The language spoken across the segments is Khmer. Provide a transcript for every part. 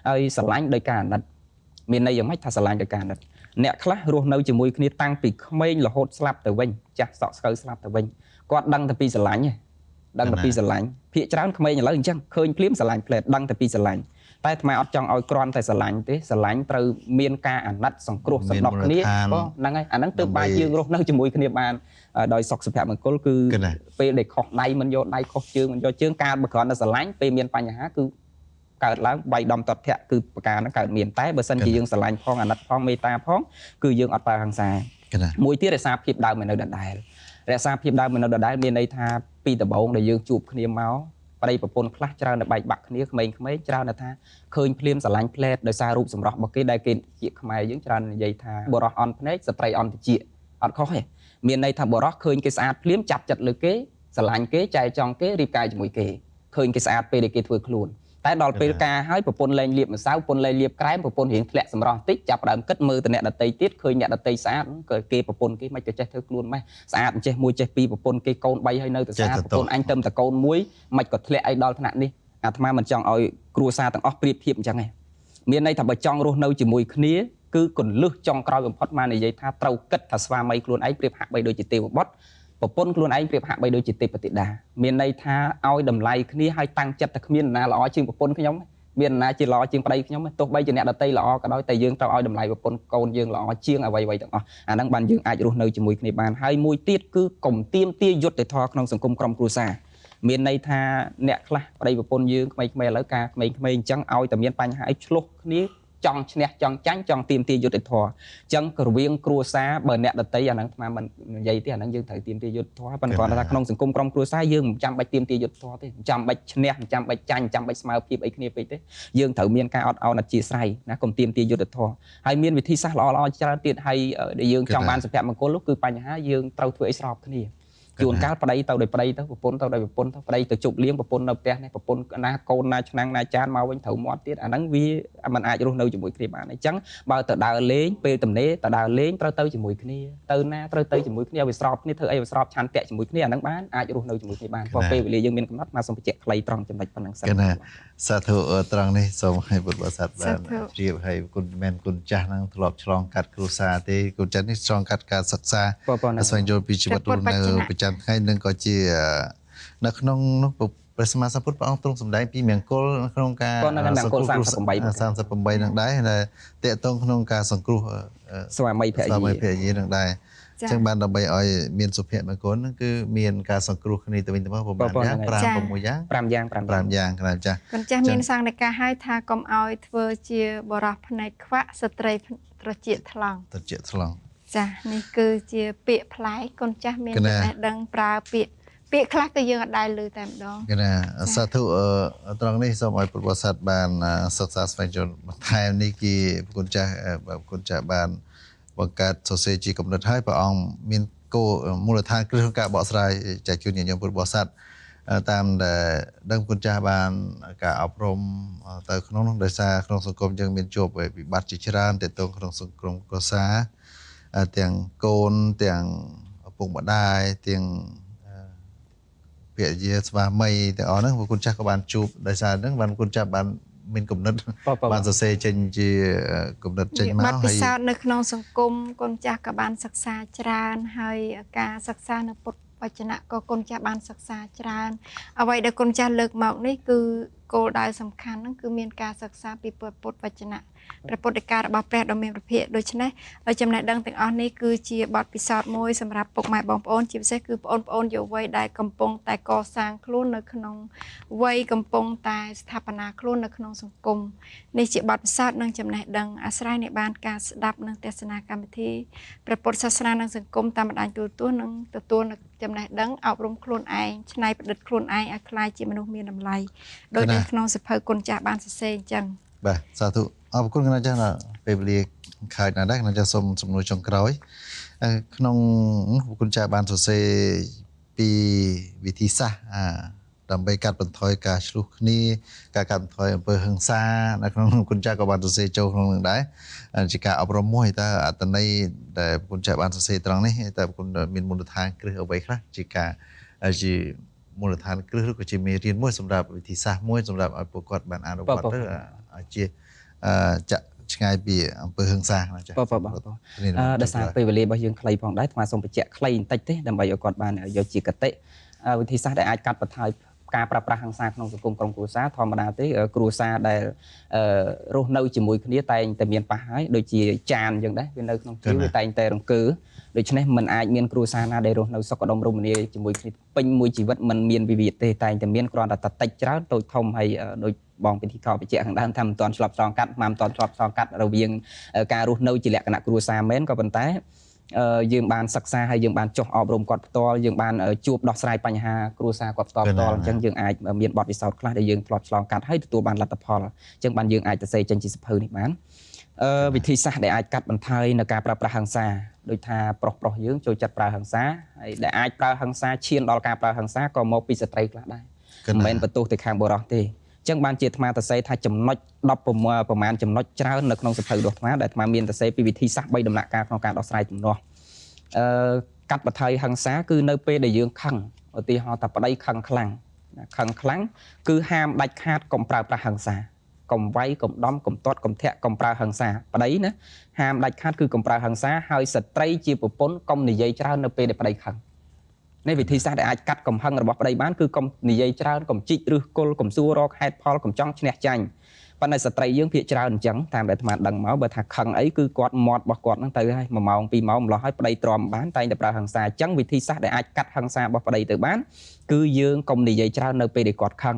ហើយស្រឡាញ់ដោយការអាណិតមានន័យយ៉ាងម៉េចថាស្រឡាញ់ដោយការអាណិតអ្នកខ្លះរស់នៅជាមួយគ្នាតាំងពីក្មេងរហូតស្លាប់ទៅវិញចាស់សក់ស្កូវស្លាប់ទៅវិញគាត់ដឹងតែពីស្រឡាញ់ដឹងតែពីស្រឡាញ់ភាកច្រើនក្មេងឥឡូវអញ្ចឹងឃើញភ្លាមស្រឡាញ់ផ្លែតដឹងតែពីស្រឡាញ់តែអាត្មាអត់ចង់ឲ្យគ្រាន់តែស្រឡាញ់ទេស្រឡាញ់ត្រូវមានការអាណិតសង្គ្រោះសន្តិគ្នាបងហ្នឹងហើយអាហ្នឹងទើបបាយយើងរស់នៅជាមួយគ្នាបានដោយសុខសុភមង្គលគឺពេលដែលខុសដៃមិនយកដៃខុសជើងមិនយកជើងការបើគ្រាន់តែស្រឡាញ់ពេលមានបញ្ហាគឺកើតឡើងបៃដំតតភៈគឺប្រការហ្នឹងកើតមានតែបើសិនជាយើងស្រឡាញ់ផងអាណិតផងមេត្តាផងគឺយើងអត់ប្រើហិង្សាមួយទៀតរក្សាភាពដើមនៅដដែលរក្សាភាពដើមនៅដដែលមានន័យថាពីដំបូងដែលយើងជួបគ្នាមកប្តីប្រពន្ធខ្លះច្រើនតែបែកបាក់គ្នាក្មេងៗច្រើនតែថាឃើញភ្លាមស្រឡាញ់ផ្លែតដោយសាររូបសម្រស់របស់គេដែលគេជាខ្មែរយើងច្រើននិយាយថាបរោះអន់ភ្នែកស្ត្រីអន់តិចអត់ខុសទេមានន័យថាបរោះឃើញគេស្អាតភ្លាមចាប់ចិត្តលើគេស្រឡាញ់គេចែកចង់គេរៀបការជាមួយគេឃើញគេស្អាតពេលដែលគេធ្វើខ្លួនតែដល់ពេលការហើយប្រពន្ធលែងលាបម្សៅប្រពន្ធលែងលាបក្រែមប្រពន្ធរៀងធ្លាក់សម្រស់តិចចាប់ដើមគិតមើលទៅអ្នកដតីទៀតឃើញអ្នកដតីស្អាតគេប្រពន្ធគេមិនក៏ចេះធ្វើខ្លួនម៉េះស្អាតចេះមួយចេះពីរប្រពន្ធគេកូន3ហើយនៅតែស្អាតប្រពន្ធអញទៅតែកូនមួយមិនក៏ធ្លាក់ឲ្យដល់ថ្នាក់នេះអាត្មាមិនចង់ឲ្យគ្រួសារទាំងអស់ប្រៀបធៀបអញ្ចឹងទេមានន័យថាបើចង់រស់នៅជាមួយគ្នាគឺគន្លឹះចុងក្រោយបំផុតមកនិយាយថាត្រូវគិតថាស្វាមីខ្លួនឯងប្រៀបហាក់បីដូចជាទេវបុត្រប្រពន្ធខ្លួនឯងប្រៀបហាក់បីដូចជាទេពធីតាមានន័យថាឲ្យតម្លៃគ្នាឲ្យតាំងចិត្តតែគ្មានណាល្អជាងប្រពន្ធខ្ញុំមានណាជាល្អជាងប្តីខ្ញុំទោះបីជាអ្នកដតីល្អក៏ដោយតែយើងត្រូវឲ្យតម្លៃប្រពន្ធកូនយើងល្អជាងអ្វីៗទាំងអស់អាហ្នឹងបានយើងអាចរស់នៅជាមួយគ្នាបានហើយមួយទៀតគឺកុំទាមទារយុត្តិធម៌ក្នុងសង្គមក្រុមគ្រួសារមានន័យថាអ្នកខ្លះប្តីប្រពន្ធយើងក្មេងៗឥឡូវការក្មេងៗអញ្ចឹងឲ្យតែមានបញ្ហាឲ្យឆ្លោះគ្នាចង់ឈ្នះចង់ចាញ់ចង់ទាមទារយុត្តិធម៌អញ្ចឹងរវាងគ្រួសារបើអ្នកដតីអាហ្នឹងស្មានមិននិយាយទេអាហ្នឹងយើងត្រូវទាមទារយុត្តិធម៌ប៉ុន្តែគាត់ថាក្នុងសង្គមក្រុមគ្រួសារយើងមិនចាំបាច់ទាមទារយុត្តិធម៌ទេមិនចាំបាច់ឈ្នះមិនចាំបាច់ចាញ់មិនចាំបាច់ស្មើភាពអីគ្នាពេកទេយើងត្រូវមានការអត់ឱនអធ្យាស្រ័យណាកុំទាមទារយុត្តិធម៌ហើយមានវិធីសាស្ត្រល្អៗច្រើនទៀតហើយដែលយើងចង់បានសុភមង្គលនោះគឺបញ្ហាយើងត្រូវធ្វើអីស្របគ្នាជួនកាលប្តីទៅដោយប្តីទៅប្រពន្ធទៅដោយប្រពន្ធទៅប្តីទៅជប់លៀងប្រពន្ធនៅផ្ទះនេះប្រពន្ធណាកូនណាឆ្នាំងណាចានមកវិញត្រូវមាត់ទៀតអាហ្នឹងវាមិនអាចរស់នៅជាមួយគ្នាបានអញ្ចឹងបើទៅដើរលេងពេលទំនេរទៅដើរលេងត្រូវទៅជាមួយគ្នាទៅណាត្រូវទៅជាមួយគ្នាឲ្យវាស្របគ្នាធ្វើអីវាស្របឆន្ទៈជាមួយគ្នាអាហ្នឹងបានអាចរស់នៅជាមួយគ្នាបានព្រោះពេលវេលាយើងមានកំណត់មកសូមបញ្ជាក់ខ្លីត្រង់ចំណុចប៉ុណ្ណឹងសិនសាធុត្រង់នេះសូមឲ្យពុទ្ធបរិស័ទបានជ្រាបឲ្យគុណមែនគុណចាស់ហ្នឹងធ្លាប់ឆ្លងកាត់គ្រួសារទេគុណចាស់នេះឆ្លងកាត់ការសិក្សាស្វែងយល់ពីជីវិតរស់នៅប្រចាំថ្ងៃនឹងក៏ជានៅក្នុងនោះព្រះសម្មាសម្ពុទ្ធព្រះអង្គទ្រង់សម្ដែងពីមង្គលក្នុងការមង្គល38នឹងដែរតេតងក្នុងការសង្គ្រោះស្វាមីភរិយានឹងដែរអញ្ចឹងបានដើម្បីឲ្យមានសុភមង្គលហ្នឹងគឺមានការសង្គ្រោះគ្នាទៅវិញទៅមកប្រហែលយ៉ាង5 6យ៉ាង5យ៉ាងគណៈចាស់កញ្ចាស់មានសង្កេតការឲ្យថាកុំឲ្យធ្វើជាបរោះភ្នែកខ្វាក់ស្ត្រីត្រចៀកថ្លង់ចានេះគឺជាពាក្យប្លែកកូនចាស់មានចំណេះដឹងប្រើពាក្យខ្លះទៅយើងអត់ដែលឮតែម្ដងគណៈសាធុត្រង់នេះសូមឲ្យពុទ្ធបរិស័ទបានសិក្សាស្វែងយល់បន្ថែមនេះគឺគុណចាស់បានបង្កើតសរសេរជាកំណត់ឲ្យព្រះអង្គមានគោលមូលដ្ឋានគ្រឹះក្នុងការបកស្រាយចែកជូនញាតិញោមពុទ្ធបរិស័ទតាមដែលដឹងគុណចាស់បានការអប់រំទៅក្នុងនោះដោយសារក្នុងសង្គមយើងមានជួបវិបត្តិជាច្រើនទាក់ទងក្នុងសង្គមគ្រួសារទាំងកូនទាំងឪពុកម្ដាយទាំងភរិយាស្វាមីទាំងអស់ហ្នឹងគុណចាស់ក៏បានជួបដោយសារហ្នឹងបានគុណចាស់បានមានគំនិតបានសរសេរចេញជាគំនិតចេញមកហើយពិសោធន៍នៅក្នុងសង្គមកូនចាស់ក៏បានសិក្សាច្រើនហើយការសិក្សានៅពុទ្ធវចនៈក៏កូនចាស់បានសិក្សាច្រើនអ្វីដែលកូនចាស់លើកមកនេះគឺគោលដៅសំខាន់ហ្នឹងគឺមានការសិក្សាពីពុទ្ធវចនៈព្រះពុទ្ធដីការបស់ព្រះដ៏មានព្រះភិក្ខដូច្នេះចំណេះដឹងទាំងអស់នេះគឺជាបទពិសោធន៍មួយសម្រាប់ពុកម៉ែបងប្អូនជាពិសេសគឺបងប្អូនយុវវ័យដែលកំពុងតែកសាងខ្លួននៅក្នុងវ័យកំពុងតែស្ថាបនាខ្លួននៅក្នុងសង្គមនេះជាបទពិសោធន៍និងចំណេះដឹងអាស្រ័យនៃបានការស្ដាប់និងទស្សនាកម្មវិធីព្រះពុទ្ធសាសនានិងសង្គមតាមបណ្ដាញទូរទស្សន៍និងទទួលចំណេះដឹងអប់រំខ្លួនឯងច្នៃប្រឌិតខ្លួនឯងឲ្យក្លាយជាមនុស្សមានតម្លៃដោយនៅក្នុងសភៅគុណចាស់បានសរសេរអញ្ចឹងបាទសាធុអរគុណគណៈចាស់ពេលវេលាខាតណាស់ដែរគណៈចាស់សូមសំណួរចុងក្រោយក្នុងគុណចាស់បានសរសេរពីវិធីសាស្ត្រដើម្បីកាត់បន្ថយការឆ្លោះគ្នាការកាត់បន្ថយអំពើហិង្សានៅក្នុងគុណចាស់ក៏បានសរសេរចូលក្នុងនឹងដែរជាការអប់រំមួយតើអត្ថន័យដែលគុណចាស់បានសរសេរត្រង់នេះតើគុណមានមូលដ្ឋានគ្រឹះអ្វីខ្លះជាការជាមូលដ្ឋានគ្រឹះឬក៏ជាមេរៀនមួយសម្រាប់វិធីសាស្ត្រមួយសម្រាប់ឲ្យពួកគាត់បានអនុវត្តទៅជា ចាក់ឆ្ងាយពីអំពើហិង្សាណាចា៎ ដោយសារពេលវេលារបស់យើងខ្លីផងដែរថ្មសូមបញ្ជាក់ខ្លីបន្តិចទេដើម្បីឲ្យគាត់បានយកជាកតិវិធីសាស្ត្រដែលអាចកាត់បន្ថយការប្រើប្រាស់ហិង្សាក្នុងសង្គមក្រុមគ្រួសារធម្មតាទេគ្រួសារដែលរស់នៅជាមួយគ្នាតែងតែមានប៉ះហើយដូចជាចានអញ្ចឹងដែរវានៅក្នុងជីវវាតែងតែរង្គើដូច្នេះมันអាចមានគ្រួសារណាដែលរស់នៅសុខដុមរមនាជាមួយគ្នាពេញមួយជីវិតมันមានវិវាទទេតែងតែមានគ្រាន់តែតិចច្រើនតូចធំហើយដូចបងពិធីកោបញ្ជាក់ខាងដើមថាមិនទាន់ឆ្លប់ឆ្លងកាត់មិនទាន់ឆ្លប់ឆ្លងកាត់រវាងការរស់នៅជាលក្ខណៈគ្រួសារមែនក៏ប៉ុន្តែយើងបានសិក្សាហើយយើងបានចុះអប់រំគាត់ផ្ទាល់យើងបានជួបដោះស្រាយបញ្ហាគ្រួសារគាត់ផ្ទាល់អញ្ចឹងយើងអាចមានបទពិសោធន៍ខ្លះដែលយើងធ្លាប់ឆ្លងកាត់ហើយទទួលបានលទ្ធផលអញ្ចឹងបានយើងអាចទៅសេចេញជាសភៅនេះបានវិធីសាស្ត្រដែលអាចកាត់បន្ថយនៅការប្រើប្រាស់ហិង្សាដូចថាប្រុសយើងចូលចិត្តប្រើហិង្សាហើយដែលអាចប្រើហិង្សាឈានដល់ការប្រើហិង្សាក៏មកពីស្ត្រីខ្លះដែរមិនមែនបន្ទោសទៅខាងបុរសទេអញ្ចឹងបានជាអាត្មាតសេថាចំណុច16ប្រមាណចំណុចច្រើននៅក្នុងសភៅរបស់អាត្មាដែលអាត្មាមានតសេពីវិធីសាស្ត្រ3ដំណាក់កាលក្នុងការដោះស្រាយទំនាស់កាត់បន្ថយហិង្សាគឺនៅពេលដែលយើងខឹងឧទាហរណ៍ថាប្តីខឹងខ្លាំងគឺហាមដាច់ខាតកុំប្រើប្រាស់ហិង្សាកុំវាយកុំដំកុំទាត់កុំធាក់កុំប្រើហិង្សាប្តីណាហាមដាច់ខាតគឺកុំប្រើហិង្សាហើយស្ត្រីជាប្រពន្ធកុំនិយាយច្រើននៅពេលដែលប្តីខឹងនេះវិធីសាស្ត្រដែលអាចកាត់កំហឹងរបស់ប្តីបានគឺកុំនិយាយច្រើនកុំជីកឬគល់កុំសួររកហេតុផលកុំចង់ឈ្នះចាញ់ប៉ុន្តែស្ត្រីយើងភាគច្រើនអញ្ចឹងតាមដែលអាត្មាដឹងមកបើថាខឹងអីគឺគាត់មាត់របស់គាត់ហ្នឹងទៅហើយ1ម៉ោង2ម៉ោងម្លោះហើយប្តីទ្រាំបានតែងតែប្រើហិង្សាអញ្ចឹងវិធីសាស្ត្រដែលអាចកាត់ហិង្សារបស់ប្តីទៅបានគឺយើងកុំនិយាយច្រើននៅពេលដែលគាត់ខឹង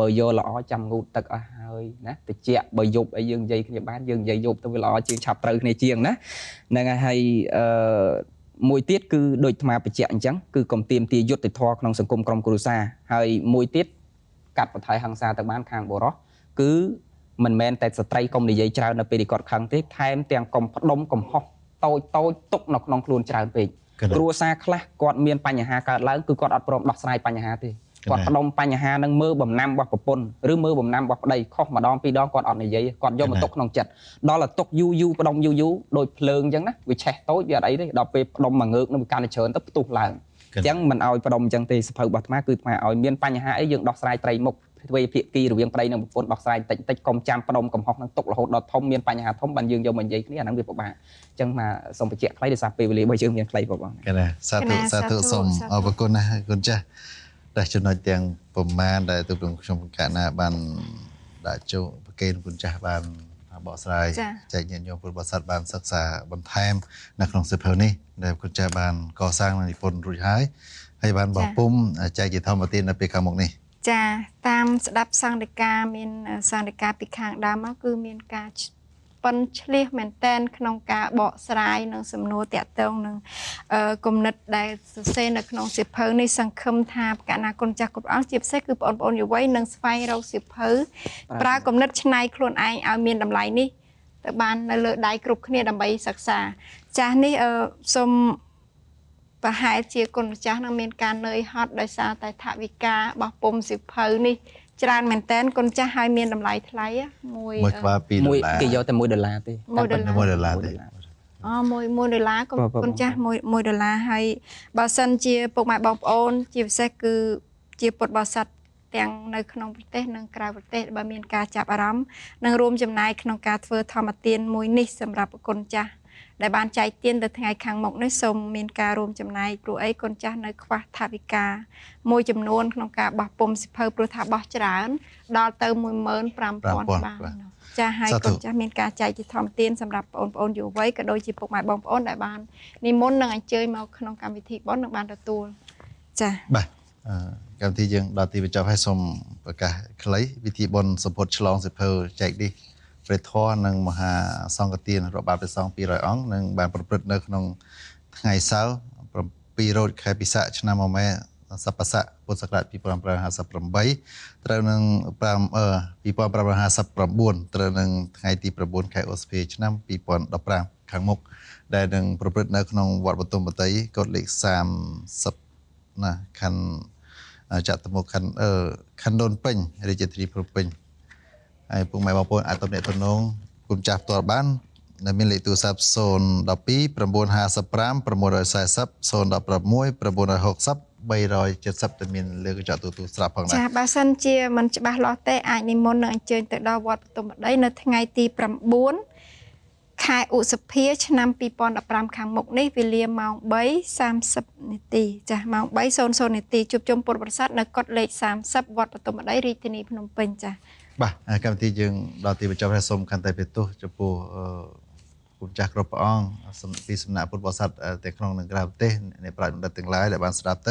បើយកល្អចាំងូតទឹកអស់ហើយណាតិចបើយប់អីយើងនិយាយគ្នាបានយើងនិយាយយប់ទៅវាល្អជាងឆាប់ត្រូវគ្នាជាងណាហ្នឹងហើយមួយទៀតគឺដូចអាត្មាបញ្ជាក់អញ្ចឹងគឺកុំទាមទារយុត្តិធម៌ក្នុងសង្គមក្រុមគ្រួសារហើយមួយទៀតកាត់បន្ថយហិង្សាទៅបានខាងបុរសគឺមិនមែនតែស្ត្រីកុំនិយាយច្រើននៅពេលគាត់ខឹងទេថែមទាំងកុំផ្ដុំកំហុសតូចទុកនៅក្នុងខ្លួនច្រើនពេកគ្រួសារខ្លះគាត់មានបញ្ហាកើតឡើងគឺគាត់អត់ព្រមដោះស្រាយបញ្ហាទេគាត់ផ្ដុំបញ្ហានឹងមើលបំណាំរបស់ប្រពន្ធឬមើលបំណាំរបស់ប្តីខុសម្ដងពីរដងគាត់អត់និយាយគាត់យកមកទុកក្នុងចិត្តដល់តែទុកយូរផ្ដុំយូរដូចភ្លើងអញ្ចឹងណាវាឆេះតូចវាអត់អីទេដល់ពេលផ្ដុំមួយងើកនឹងវាកាន់តែច្រើនទៅផ្ទុះឡើងអញ្ចឹងមិនឲ្យផ្ដុំអញ្ចឹងទេសភៅរបស់អាត្មាគឺអាត្មាឲ្យមានបញ្ហាអីយើងដោះស្រាយត្រីមុខទ្វេភាគីរវាងប្តីនិងប្រពន្ធដោះស្រាយតិចកុំចាំផ្ដុំកំហុសនឹងទុករហូតដល់ធំមានបញ្ហាធំបានយើងយកមកនិយាយគ្នាអាហ្នឹងវាពិបាកអញ្ចឹងមកសូមបញ្ជាក់ខ្លីដោយសារពេលវេលារបស់យើងមានខ្លីបងកណាសាធុសូមអរគុណណាគុណចាស់តែចំណុចទាំងប្រមាណដែលទូក្នុងខ្ញុំកណាបានដាក់ចូលប្រកេនគុណចាស់បានបកស្រាយចែកញាតិញោមពុទ្ធបរិស័ទបានសិក្សាបន្ថែមនៅក្នុងសៀវភៅនេះដែលគុណចាស់បានកសាងនិពន្ធរួចហើយបានបោះពុំចែកជាធម្មទាននៅពេលខាងមុខនេះចាតាមស្ដាប់សង្ឃដីកាមានសង្ឃដីកាពីខាងដើមមកគឺមានការប៉ុនឆ្លៀសមែនតែនក្នុងការបកស្រាយនិងសំណួរតាក់ទងនឹងគំនិតដែលសរសេរនៅក្នុងសៀវភៅនេះសង្ឃឹមថាកណាគុណចាស់គ្រប់អង្គជាពិសេសគឺបងប្អូនយុវវ័យនឹងស្វែងរកសៀវភៅប្រើគំនិតច្នៃខ្លួនឯងឲ្យមានតម្លៃនេះទៅបាននៅលើដៃគ្រប់គ្នាដើម្បីសិក្សាចាស់នេះសូមប្រហែលជាគុណម្ចាស់នឹងមានការនឿយហត់ដោយសារតែថវិការបស់ពុំសៀវភៅនេះច្រើនមែនតើគុណចាស់ឲ្យមានតម្លៃថ្លៃមួយក្បាល$2គេយកតែ$1ទេ$1ទេអូ$1គុណចាស់$1ហើយបើសិនជាពុកម៉ែបងប្អូនជាពិសេសគឺជាពុទ្ធបរិស័ទទាំងនៅក្នុងប្រទេសនិងក្រៅប្រទេសបើមានការចាប់អារម្មណ៍និងរួមចំណាយក្នុងការធ្វើធម្មទានមួយនេះសម្រាប់គុណចាស់ដែលបានចែកទានទៅថ្ងៃខាងមុខនេះសូមមានការរួមចំណែកព្រោះអីគុណចាស់នៅខ្វះថវិកាមួយចំនួនក្នុងការបោះពុម្ពសៀវភៅព្រោះថាបោះច្រើនដល់ទៅ15,000បានចាហើយគុណចាស់មានការចែកជាធម្មទានសម្រាប់បងប្អូនយុវវ័យក៏ដូចជាពុកម៉ែបងប្អូនដែលបាននិមន្តនិងអញ្ជើញមកក្នុងកម្មវិធីបុណ្យនឹងបានទទួលចាបាទកម្មវិធីយើងដល់ទីបញ្ចប់ហើយសូមប្រកាសខ្លីពិធីបុណ្យសម្ពុតឆ្លងសៀវភៅចែកនេះព្រះធម៌និងមហាសង្ឃទានរបស់បាទព្រះសង្ឃ200អង្គនឹងបានប្រព្រឹត្តនៅក្នុងថ្ងៃសៅរ៍7រោចខែពិសាខឆ្នាំមមែសប្បស័កពុទ្ធសករាជ2558ត្រូវនឹង2559ត្រូវនឹងថ្ងៃទី9ខែឧសភាឆ្នាំ2015ខាងមុខដែលនឹងប្រព្រឹត្តនៅក្នុងវត្តបទុមវតីកោដលេខ30ណាខណ្ឌចតុមុខខណ្ឌដូនពេញរាជធានីភ្នំពេញហើយពុកម៉ែបងប្អូនអាចទំនាក់ទំនងគុំចាស់ផ្ទាល់បានដែលមានលេខទូរស័ព្ទ012 955 940 016 960 370តែមានលើកញ្ចក់ទូស្រាប់ផងដែរ ចាបើសិនជាមិនច្បាស់លាស់ទេអាចនិមន្តនឹងអញ្ជើញទៅដល់វត្តបទុមដីនៅថ្ងៃទី9 ខែឧសភាឆ្នាំ2015ខាងមុខនេះវេលាម៉ោង 3:30 នាទីចាម៉ោង 3:00 នាទីជួបជុំពុទ្ធបរិស័ទនៅកុដិលេខ30វត្តបទុមដីរាជធានីភ្នំពេញចា បាទកម្មវិធីយើងដល់ទីបញ្ចប់ហើយសូមខន្តីបេទោសចំពោះគុណចាស់គ្រប់ព្រះអង្គពីសំណាក់ពុទ្ធបរិស័ទទាំងក្នុងនិងក្រៅប្រទេសអ្នកប្រាជ្ញបណ្ឌិតទាំងឡាយដែលបានស្ដាប់ទៅ